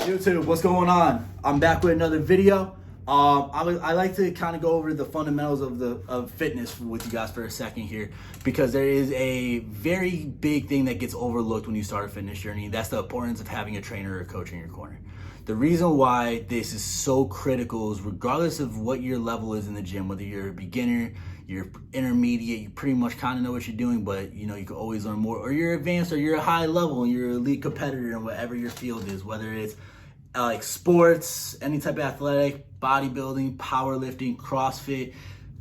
YouTube, what's going on? I'm back with another video. I like to kind of go over the fundamentals of fitness with you guys for a second here, because there is a very big thing that gets overlooked when you start a fitness journey. That's the importance of having a trainer or a coach in your corner. The reason why this is so critical is regardless of what your level is in the gym, whether you're a beginner, you're intermediate, you pretty much kind of know what you're doing, but you can always learn more, or you're advanced, or you're a high level and you're an elite competitor in whatever your field is, whether it's like sports, any type of athletic, bodybuilding, powerlifting, CrossFit.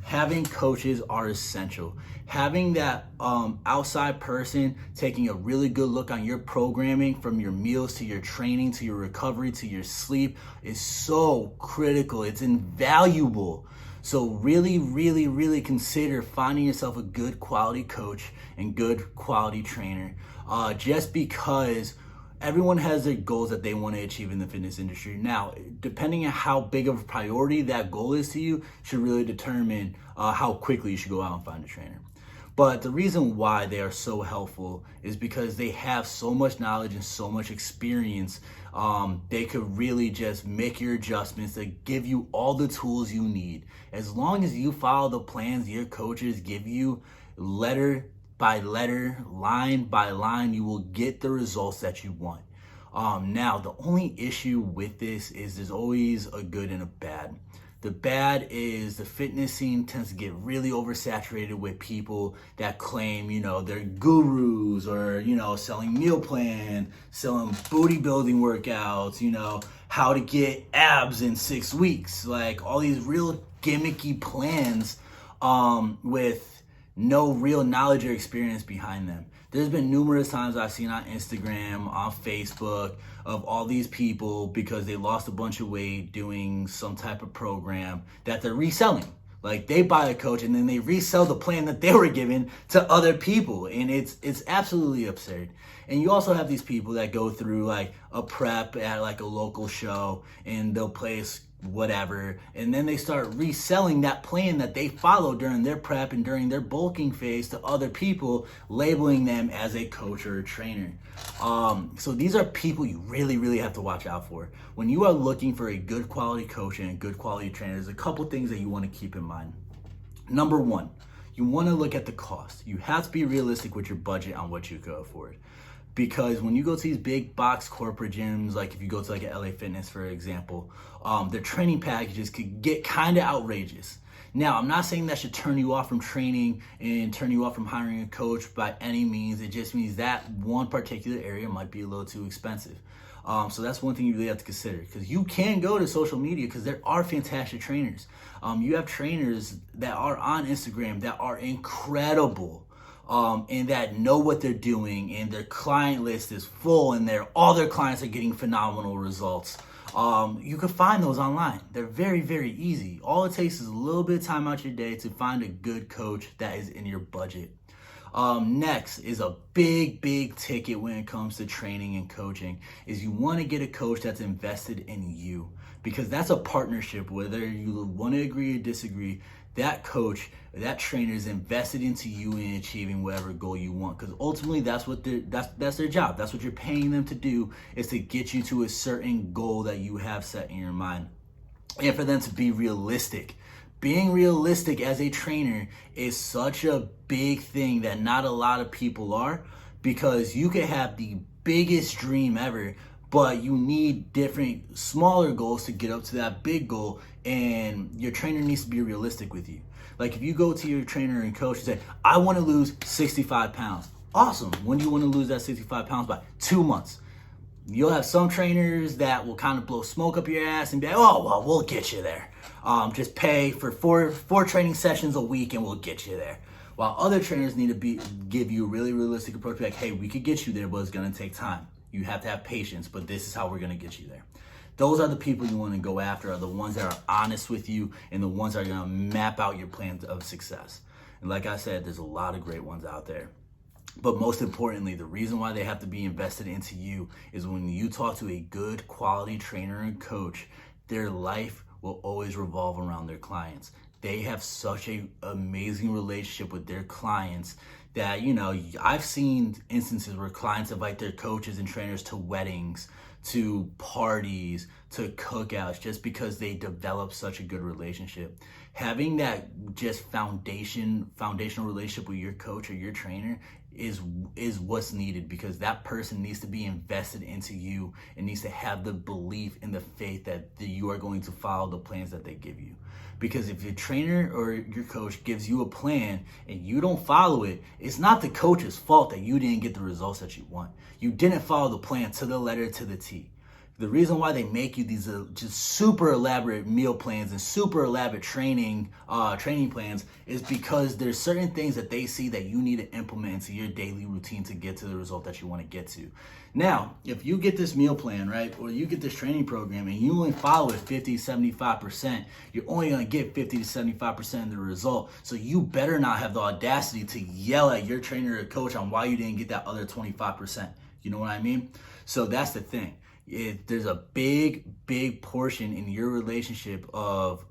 Having coaches are essential. Having that outside person taking a really good look on your programming, from your meals to your training to your recovery to your sleep, is so critical. It's invaluable. So really consider finding yourself a good quality coach and good quality trainer, just because everyone has their goals that they want to achieve in the fitness industry. Now, depending on how big of a priority that goal is to you should really determine how quickly you should go out and find a trainer. But the reason why they are so helpful is because they have so much knowledge and so much experience. They could really just make your adjustments to give you all the tools you need. As long as you follow the plans your coaches give you, letter by letter, line by line, you will get the results that you want. Now, the only issue with this is there's always a good and a bad. The bad is the fitness scene tends to get really oversaturated with people that claim, they're gurus, or, selling meal plan, selling booty building workouts, how to get abs in 6 weeks, like all these real gimmicky plans with no real knowledge or experience behind them. There's been numerous times I've seen on Instagram, on Facebook, of all these people, because they lost a bunch of weight doing some type of program, that they're reselling. Like, they buy a coach and then they resell the plan that they were given to other people, and it's absolutely absurd. And you also have these people that go through like a prep at like a local show, and they'll place whatever, and then they start reselling that plan that they followed during their prep and during their bulking phase to other people, labeling them as a coach or a trainer. So these are people you really have to watch out for. When you are looking for a good quality coach and a good quality trainer, there's a couple things that you want to keep in mind. Number one, you want to look at the cost. You have to be realistic with your budget on what you can afford. Because when you go to these big box corporate gyms, like if you go to like a LA Fitness, for example, their training packages could get kind of outrageous. Now, I'm not saying that should turn you off from training and turn you off from hiring a coach by any means. It just means that one particular area might be a little too expensive. So that's one thing you really have to consider, because you can go to social media, because there are fantastic trainers. You have trainers that are on Instagram that are incredible. And that know what they're doing, and their client list is full, and all their clients are getting phenomenal results. You can find those online. They're very easy. All it takes is a little bit of time out your day to find a good coach that is in your budget. Next is a big ticket when it comes to training and coaching, is you want to get a coach that's invested in you, because that's a partnership. Whether you want to agree or disagree, that coach, that trainer is invested into you in achieving whatever goal you want, because ultimately that's their job. That's what you're paying them to do, is to get you to a certain goal that you have set in your mind, and for them to be realistic. Being realistic as a trainer is such a big thing that not a lot of people are, because you could have the biggest dream ever, but you need different smaller goals to get up to that big goal, and your trainer needs to be realistic with you. Like, if you go to your trainer and coach and say, I want to lose 65 pounds. Awesome. When do you want to lose that 65 pounds by? 2 months. You'll have some trainers that will kind of blow smoke up your ass and be like, oh, well, we'll get you there. Just pay for four training sessions a week and we'll get you there. While other trainers need to give you a really realistic approach, like, hey, we could get you there, but it's going to take time. You have to have patience, but this is how we're going to get you there. Those are the people you want to go after, are the ones that are honest with you, and the ones that are going to map out your plan of success. And like I said, there's a lot of great ones out there. But most importantly, the reason why they have to be invested into you is when you talk to a good quality trainer and coach, their life will always revolve around their clients. They have such an amazing relationship with their clients that, I've seen instances where clients invite their coaches and trainers to weddings, to parties, to cookouts, just because they develop such a good relationship. Having that just foundational relationship with your coach or your trainer is what's needed, because that person needs to be invested into you and needs to have the belief and the faith that you are going to follow the plans that they give you. Because if your trainer or your coach gives you a plan and you don't follow it, it's not the coach's fault that you didn't get the results that you want. You didn't follow the plan to the letter, to the T. The reason why they make you these just super elaborate meal plans and super elaborate training plans is because there's certain things that they see that you need to implement into your daily routine to get to the result that you want to get to. Now, if you get this meal plan, right, or you get this training program and you only follow it 50, 75%, you're only going to get 50 to 75% of the result. So you better not have the audacity to yell at your trainer or coach on why you didn't get that other 25%. You know what I mean? So that's the thing. There's a big portion in your relationship of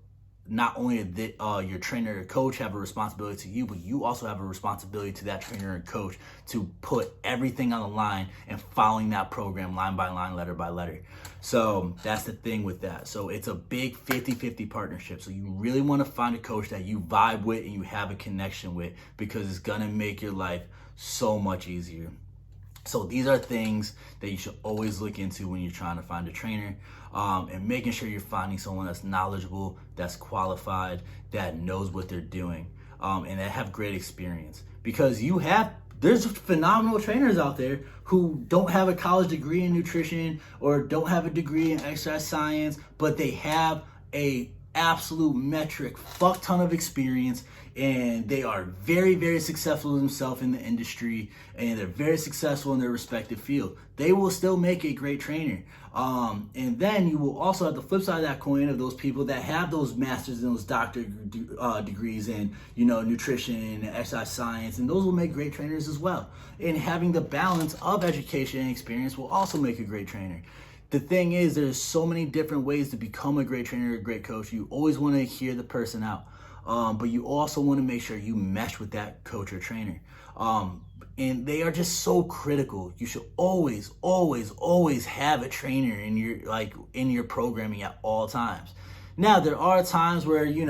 not only your trainer or coach have a responsibility to you, but you also have a responsibility to that trainer and coach to put everything on the line and following that program line by line, letter by letter. So that's the thing with that. So it's a big 50-50 partnership. So you really want to find a coach that you vibe with and you have a connection with, because it's going to make your life so much easier. So these are things that you should always look into when you're trying to find a trainer, and making sure you're finding someone that's knowledgeable, that's qualified, that knows what they're doing, and that have great experience. Because there's phenomenal trainers out there who don't have a college degree in nutrition or don't have a degree in exercise science, but they have a absolute metric fuck ton of experience, and they are very, very successful themselves in the industry, and they're very successful in their respective field. They will still make a great trainer. And then you will also have the flip side of that coin of those people that have those masters and those doctor degrees in, nutrition and exercise science, and those will make great trainers as well. And having the balance of education and experience will also make a great trainer. The thing is, there's so many different ways to become a great trainer or a great coach. You always want to hear the person out. But you also want to make sure you mesh with that coach or trainer. And they are just so critical. You should always have a trainer in your programming at all times. Now, there are times where, you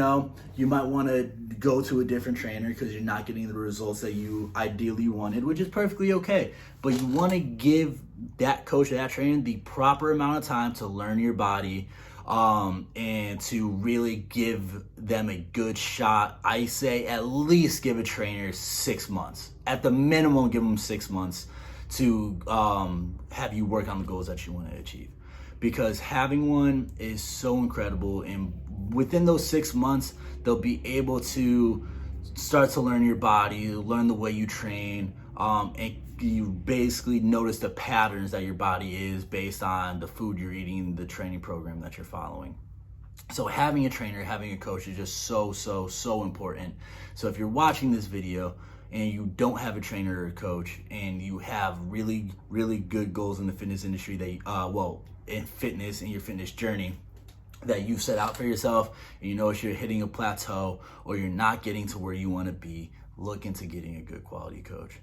might want to go to a different trainer because you're not getting the results that you ideally wanted, which is perfectly okay. But you want to give that coach or that trainer the proper amount of time to learn your body, and to really give them a good shot. I say at least give a trainer 6 months. At the minimum, give them 6 months to have you work on the goals that you want to achieve. Because having one is so incredible, and within those 6 months, they'll be able to start to learn your body, learn the way you train, and you basically notice the patterns that your body is based on the food you're eating, the training program that you're following. So having a trainer, having a coach is just so important. So if you're watching this video and you don't have a trainer or a coach, and you have really good goals in the fitness industry in fitness, in your fitness journey, that you set out for yourself, and you notice you're hitting a plateau or you're not getting to where you want to be, look into getting a good quality coach.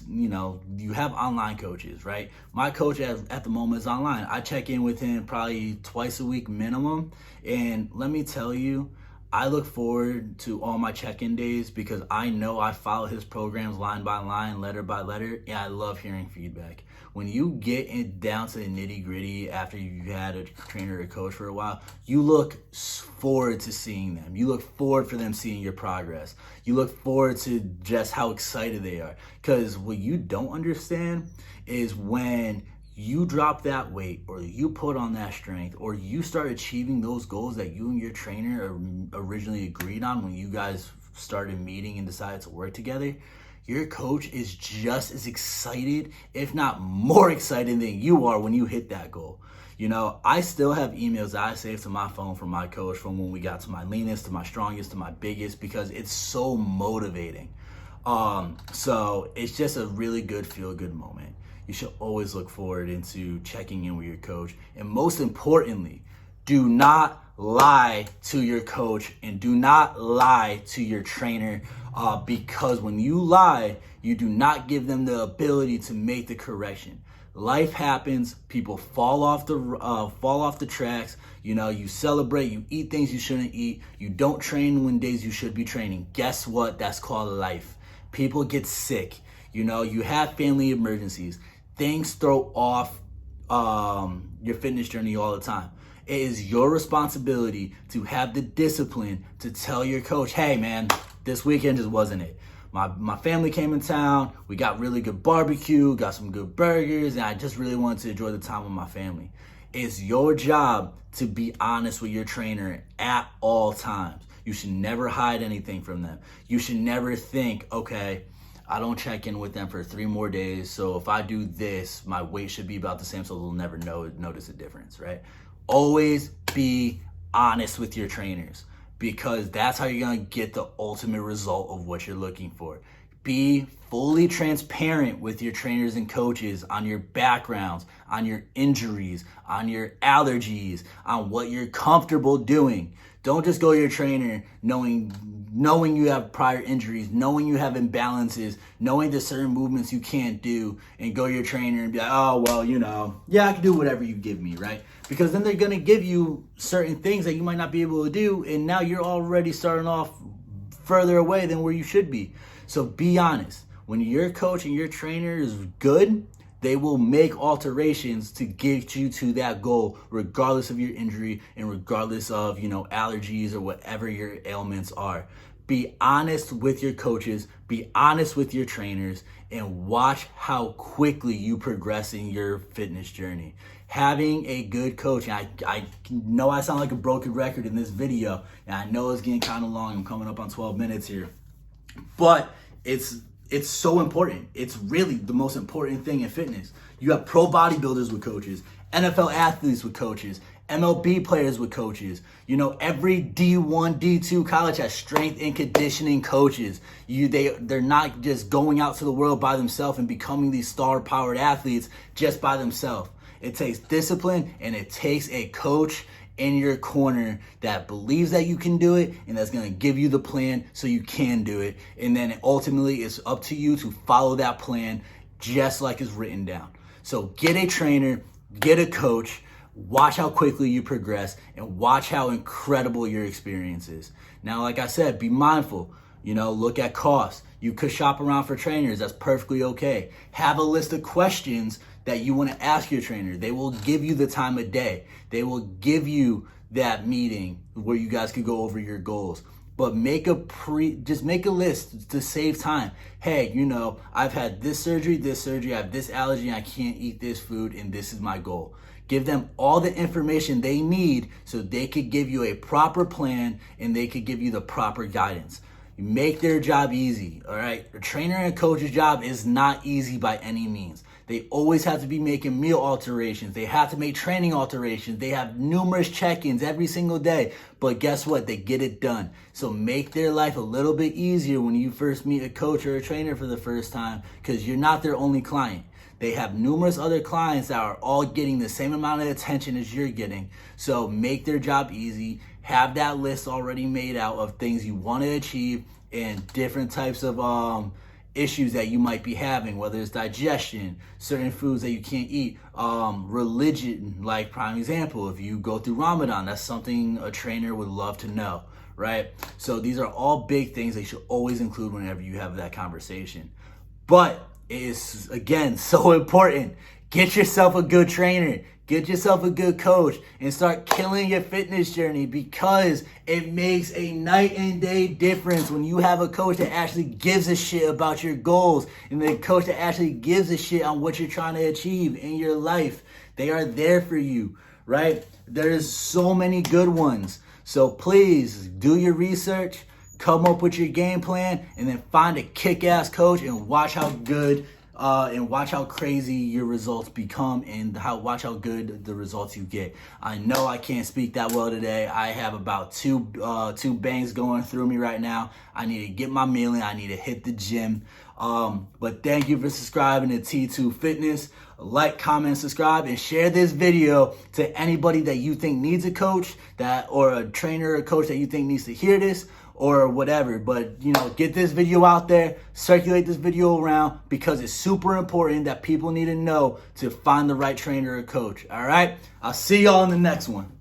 You have online coaches, right? My coach at the moment is online. I check in with him probably twice a week minimum. And let me tell you, I look forward to all my check-in days, because I know I follow his programs line by line, letter by letter, and I love hearing feedback. When you get down to the nitty-gritty after you've had a trainer or a coach for a while, you look forward to seeing them. You look forward for them seeing your progress. You look forward to just how excited they are. Because what you don't understand is when you drop that weight, or you put on that strength, or you start achieving those goals that you and your trainer originally agreed on when you guys started meeting and decided to work together, your coach is just as excited, if not more excited than you are when you hit that goal. I still have emails that I saved to my phone from my coach from when we got to my leanest, to my strongest, to my biggest, because it's so motivating. So it's just a really good feel-good moment. You should always look forward into checking in with your coach. And most importantly, Do not lie to your coach and do not lie to your trainer, because when you lie, you do not give them the ability to make the correction. Life happens. People fall off the tracks. You know, you celebrate, you eat things you shouldn't eat. You don't train when days you should be training. Guess what? That's called life. People get sick. You know, you have family emergencies. Things throw off your fitness journey all the time. It is your responsibility to have the discipline to tell your coach, hey man, this weekend just wasn't it. My family came in town, we got really good barbecue, got some good burgers, and I just really wanted to enjoy the time with my family. It's your job to be honest with your trainer at all times. You should never hide anything from them. You should never think, okay, I don't check in with them for 3 more days, so if I do this, my weight should be about the same, so they'll never notice a difference, right? Always be honest with your trainers, because that's how you're going to get the ultimate result of what you're looking for. Be fully transparent with your trainers and coaches on your backgrounds, on your injuries, on your allergies, on what you're comfortable doing. Don't just go to your trainer knowing you have prior injuries, knowing you have imbalances, knowing there's certain movements you can't do, and go to your trainer and be like, oh, well, you know, yeah, I can do whatever you give me, right? Because then they're going to give you certain things that you might not be able to do, and now you're already starting off further away than where you should be. So be honest. When your coach and your trainer is good, they will make alterations to get you to that goal, regardless of your injury and regardless of, you know, allergies or whatever your ailments are. Be honest with your coaches, be honest with your trainers, and watch how quickly you progress in your fitness journey. Having a good coach, and I know I sound like a broken record in this video, and I know it's getting kind of long. I'm coming up on 12 minutes here, but it's so important. It's really the most important thing in fitness. You have pro bodybuilders with coaches, NFL athletes with coaches, MLB players with coaches. You know, every D1, D2 college has strength and conditioning coaches. They're not just going out to the world by themselves and becoming these star-powered athletes just by themselves. It takes discipline, and it takes a coach in your corner that believes that you can do it and that's going to give you the plan so you can do it. And then ultimately it's up to you to follow that plan just like it's written down. So get a trainer, get a coach, watch how quickly you progress, and watch how incredible your experience is. Now, like I said, be mindful. You know, look at costs. You could shop around for trainers. That's perfectly okay. Have a list of questions that you want to ask your trainer. They will give you the time of day. They will give you that meeting where you guys could go over your goals. But just make a list to save time. Hey, you know, I've had this surgery, I have this allergy, and I can't eat this food, and this is my goal. Give them all the information they need so they could give you a proper plan and they could give you the proper guidance. You make their job easy, all right? A trainer and coach's job is not easy by any means. They always have to be making meal alterations. They have to make training alterations. They have numerous check-ins every single day. But guess what? They get it done. So make their life a little bit easier when you first meet a coach or a trainer for the first time, because you're not their only client. They have numerous other clients that are all getting the same amount of attention as you're getting. So make their job easy. Have that list already made out of things you want to achieve and different types of issues that you might be having, whether it's digestion, certain foods that you can't eat, religion, like prime example, if you go through Ramadan, that's something a trainer would love to know, right? So these are all big things that you should always include whenever you have that conversation. But it is, again, so important. Get yourself a good trainer. Get yourself a good coach and start killing your fitness journey, because it makes a night and day difference when you have a coach that actually gives a shit about your goals and the coach that actually gives a shit on what you're trying to achieve in your life. They are there for you, right? There's so many good ones. So please do your research, come up with your game plan, and then find a kick-ass coach and watch how good and watch how crazy your results become, and watch how good the results you get. I know I can't speak that well today. I have about two bangs going through me right now. I need to get my meal in. I need to hit the gym. But thank you for subscribing to T2 Fitness. like, comment, subscribe, and share this video to anybody that you think needs a coach, or a trainer or coach that you think needs to hear this, or whatever. But, get this video out there, circulate this video around, because it's super important that people need to know to find the right trainer or coach. All right? I'll see y'all in the next one.